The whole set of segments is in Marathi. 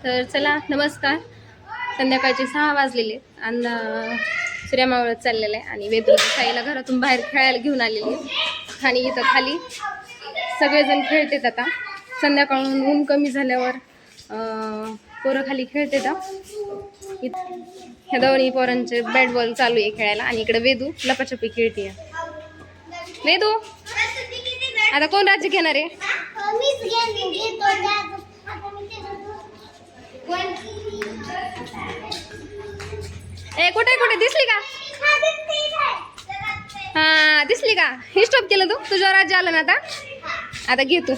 तर चला नमस्कार. संध्याकाळचे 6 वाजलेले आणि सूर्यमावळत चाललेलं आहे आणि वेदू साईला घरातून बाहेर खेळायला घेऊन आलेली आहे. आणि इथं खाली सगळेजण खेळतात. आता संध्याकाळून ऊन कमी झाल्यावर पोरं खाली खेळतात. ह्या दोन्ही पोरांचे बॅट बॉल चालू आहे खेळायला आणि इकडे वेदू लपाछपी खेळते. वेदू आता कोण राज्य घेणार आहे? ए कुठे कुठे दिसली का? हा दिसली का? हे स्टॉप केलं तू? तुझ्या राज्य आलं ना आता. आता घे तू.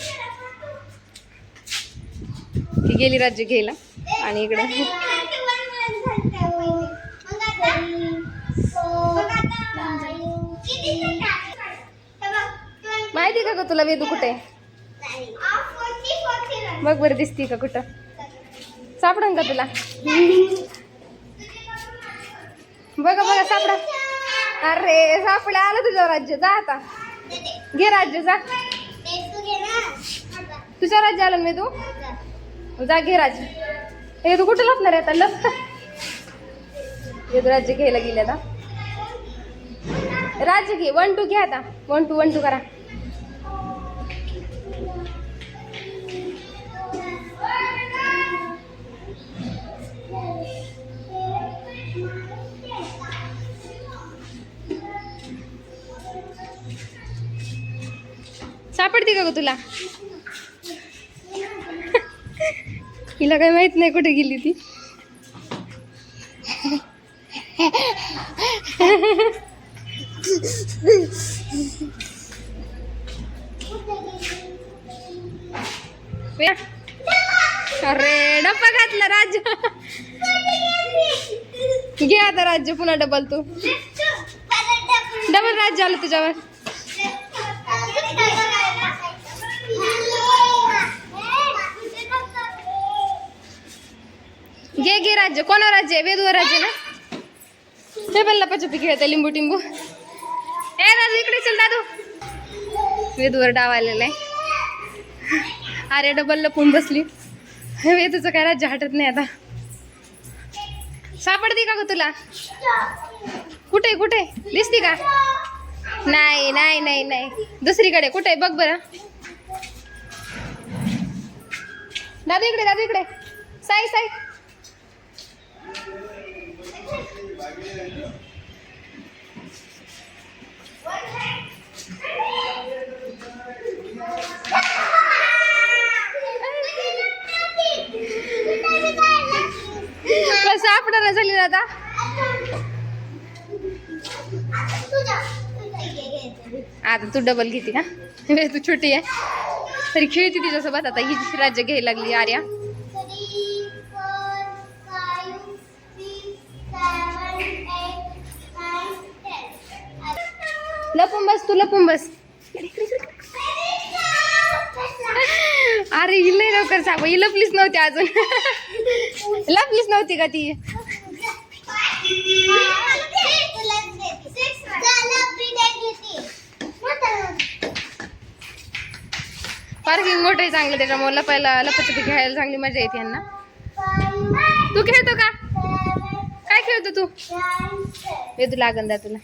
ती गेली राज्य घ्यायला आणि इकडं माहिती का तुला वेदू कुठे? बघ बरं दिसती का कुठं? सापडन का तुला? बघा बघा सापडा. अरे सापडा आलं तुझं राज्य. जा आता घे राज्य. जा तुझं राज्य आलं ना वेदू. जा घे राज्य. हे तू कुठं लपणार आहे आता? लप वेदू राज्य घ्यायला गेले आता. राज्य घे. 1 2 घे आता. 1 2 1 2 करा. सापडते का ग तुला? हिला काही माहित नाही कुठे गेली ती. अरे डब्बा घातला राज्य. घे आता राज्य पुन्हा डबल. तू डबल राज्य आलं तुझ्यावर. घे घे राज्य. कोणा राज्य आहे? वेदूवर राज्य ना. हे पण लपाछपी खेळते लिंबू टिंबू. ए दादू इकडे चल. दादू वेदूवर डाव आलेला आहे. अरे डबल लपून बसली. वेदूचं काय राज्य हटत नाही आता. सापडती का ग तुला? कुठे कुठे दिसती का? नाही नाही नाही नाही दुसरीकडे कुठे बघ बरं. दादू इकडे. दादू इकडे. साई साई सापडा झाली ना आता. आता तू डबल घेते का? तू छोटी आहे तरी खेळती तिच्यासोबत. आता ही राज्य घ्यायला लागली आर्या. लपून बस. तू लपून बस. अरे ही लई लवकर सांग. ही लपलीच नव्हती अजून. लपलीच नव्हती का ती? पार्किंग मोठं आहे चांगलं त्याच्यामुळे लपायला लपाछपी खेळायला चांगली मजा येते यांना. तू खेळतो का? काय खेळतो तू? वेदू लागन द्या तुला.